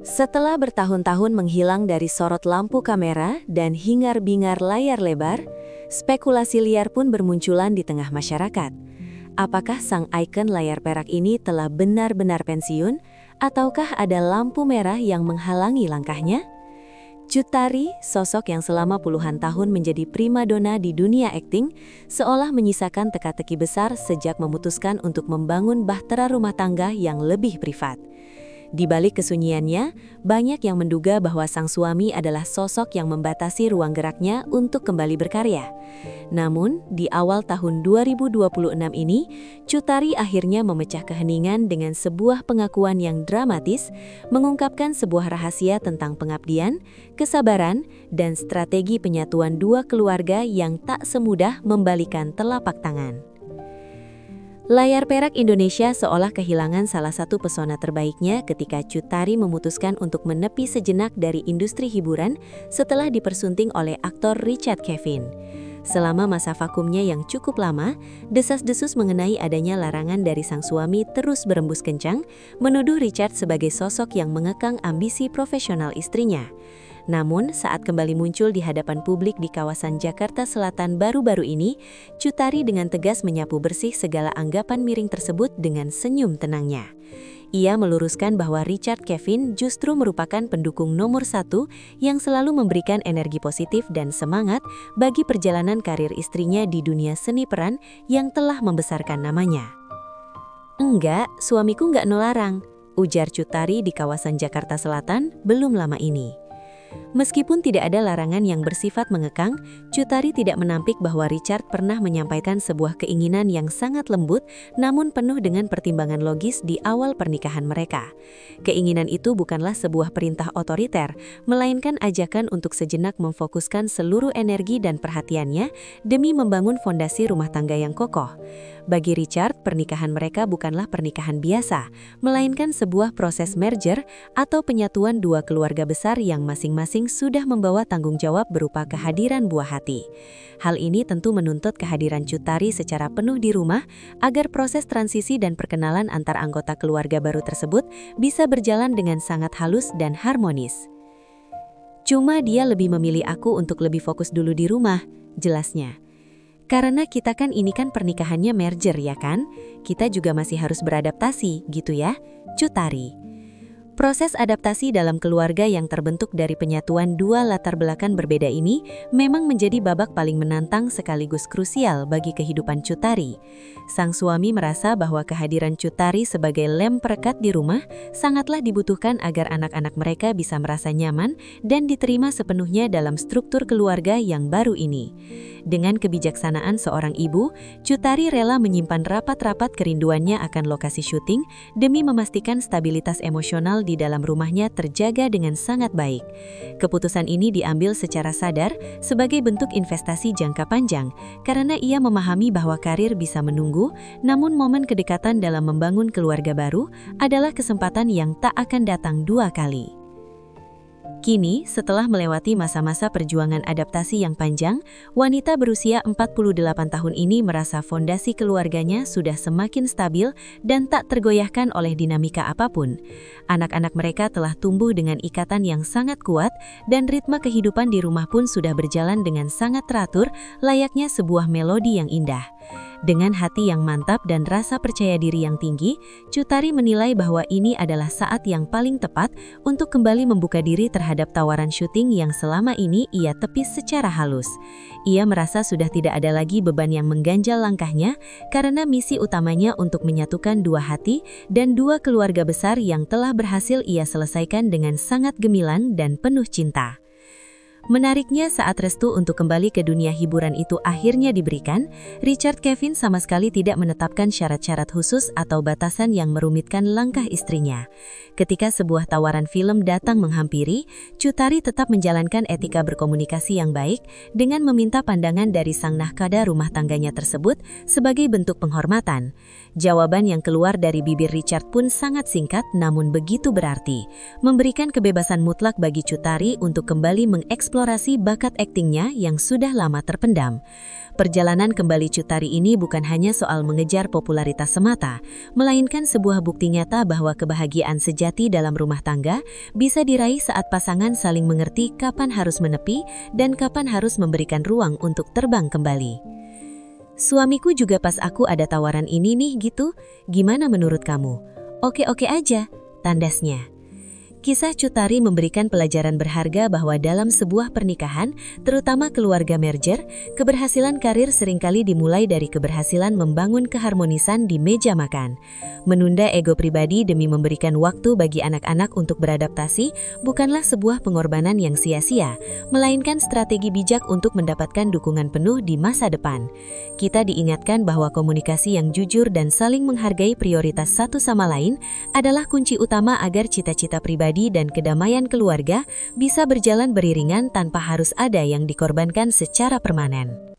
Setelah bertahun-tahun menghilang dari sorot lampu kamera dan hingar-bingar layar lebar, spekulasi liar pun bermunculan di tengah masyarakat. Apakah sang ikon layar perak ini telah benar-benar pensiun, ataukah ada lampu merah yang menghalangi langkahnya? Cut Tari, sosok yang selama puluhan tahun menjadi primadona di dunia akting, seolah menyisakan teka-teki besar sejak memutuskan untuk membangun bahtera rumah tangga yang lebih privat. Di balik kesunyiannya, banyak yang menduga bahwa sang suami adalah sosok yang membatasi ruang geraknya untuk kembali berkarya. Namun, di awal tahun 2026 ini, Cut Tari akhirnya memecah keheningan dengan sebuah pengakuan yang dramatis, mengungkapkan sebuah rahasia tentang pengabdian, kesabaran, dan strategi penyatuan dua keluarga yang tak semudah membalikan telapak tangan. Layar perak Indonesia seolah kehilangan salah satu pesona terbaiknya ketika Cut Tari memutuskan untuk menepi sejenak dari industri hiburan setelah dipersunting oleh aktor Richard Kevin. Selama masa vakumnya yang cukup lama, desas-desus mengenai adanya larangan dari sang suami terus berembus kencang, menuduh Richard sebagai sosok yang mengekang ambisi profesional istrinya. Namun, saat kembali muncul di hadapan publik di kawasan Jakarta Selatan baru-baru ini, Cut Tari dengan tegas menyapu bersih segala anggapan miring tersebut dengan senyum tenangnya. Ia meluruskan bahwa Richard Kevin justru merupakan pendukung nomor satu yang selalu memberikan energi positif dan semangat bagi perjalanan karir istrinya di dunia seni peran yang telah membesarkan namanya. "Enggak, suamiku enggak melarang," ujar Cut Tari di kawasan Jakarta Selatan belum lama ini. Meskipun tidak ada larangan yang bersifat mengekang, Cut Tari tidak menampik bahwa Richard pernah menyampaikan sebuah keinginan yang sangat lembut namun penuh dengan pertimbangan logis di awal pernikahan mereka. Keinginan itu bukanlah sebuah perintah otoriter, melainkan ajakan untuk sejenak memfokuskan seluruh energi dan perhatiannya demi membangun fondasi rumah tangga yang kokoh. Bagi Richard, pernikahan mereka bukanlah pernikahan biasa, melainkan sebuah proses merger atau penyatuan dua keluarga besar yang masing-masing sudah membawa tanggung jawab berupa kehadiran buah hati. Hal ini tentu menuntut kehadiran Cut Tari secara penuh di rumah agar proses transisi dan perkenalan antar anggota keluarga baru tersebut bisa berjalan dengan sangat halus dan harmonis. "Cuma dia lebih memilih aku untuk lebih fokus dulu di rumah," jelasnya. "Karena kita kan ini kan pernikahannya merger ya kan? Kita juga masih harus beradaptasi, gitu ya," Cut Tari. Proses adaptasi dalam keluarga yang terbentuk dari penyatuan dua latar belakang berbeda ini memang menjadi babak paling menantang sekaligus krusial bagi kehidupan Cut Tari. Sang suami merasa bahwa kehadiran Cut Tari sebagai lem perekat di rumah sangatlah dibutuhkan agar anak-anak mereka bisa merasa nyaman dan diterima sepenuhnya dalam struktur keluarga yang baru ini. Dengan kebijaksanaan seorang ibu, Cut Tari rela menyimpan rapat-rapat kerinduannya akan lokasi syuting demi memastikan stabilitas emosional di dalam rumahnya terjaga dengan sangat baik. Keputusan ini diambil secara sadar sebagai bentuk investasi jangka panjang karena ia memahami bahwa karir bisa menunggu, namun momen kedekatan dalam membangun keluarga baru adalah kesempatan yang tak akan datang dua kali. Kini, setelah melewati masa-masa perjuangan adaptasi yang panjang, wanita berusia 48 tahun ini merasa fondasi keluarganya sudah semakin stabil dan tak tergoyahkan oleh dinamika apapun. Anak-anak mereka telah tumbuh dengan ikatan yang sangat kuat dan ritme kehidupan di rumah pun sudah berjalan dengan sangat teratur, layaknya sebuah melodi yang indah. Dengan hati yang mantap dan rasa percaya diri yang tinggi, Cut Tari menilai bahwa ini adalah saat yang paling tepat untuk kembali membuka diri terhadap tawaran syuting yang selama ini ia tepis secara halus. Ia merasa sudah tidak ada lagi beban yang mengganjal langkahnya karena misi utamanya untuk menyatukan dua hati dan dua keluarga besar yang telah berhasil ia selesaikan dengan sangat gemilang dan penuh cinta. Menariknya saat restu untuk kembali ke dunia hiburan itu akhirnya diberikan, Richard Kevin sama sekali tidak menetapkan syarat-syarat khusus atau batasan yang merumitkan langkah istrinya. Ketika sebuah tawaran film datang menghampiri, Cut Tari tetap menjalankan etika berkomunikasi yang baik dengan meminta pandangan dari sang nahkada rumah tangganya tersebut sebagai bentuk penghormatan. Jawaban yang keluar dari bibir Richard pun sangat singkat namun begitu berarti, memberikan kebebasan mutlak bagi Cut Tari untuk kembali mengeksplorasi mengeksplorasi bakat aktingnya yang sudah lama terpendam. Perjalanan kembali Cut Tari ini bukan hanya soal mengejar popularitas semata, melainkan sebuah bukti nyata bahwa kebahagiaan sejati dalam rumah tangga bisa diraih saat pasangan saling mengerti kapan harus menepi dan kapan harus memberikan ruang untuk terbang kembali. Suamiku juga pas aku ada tawaran ini nih gitu, gimana menurut kamu? Oke-oke aja, tandasnya. Kisah Cut Tari memberikan pelajaran berharga bahwa dalam sebuah pernikahan, terutama keluarga merger, keberhasilan karir seringkali dimulai dari keberhasilan membangun keharmonisan di meja makan. Menunda ego pribadi demi memberikan waktu bagi anak-anak untuk beradaptasi bukanlah sebuah pengorbanan yang sia-sia, melainkan strategi bijak untuk mendapatkan dukungan penuh di masa depan. Kita diingatkan bahwa komunikasi yang jujur dan saling menghargai prioritas satu sama lain adalah kunci utama agar cita-cita pribadi dan kedamaian keluarga bisa berjalan beriringan tanpa harus ada yang dikorbankan secara permanen.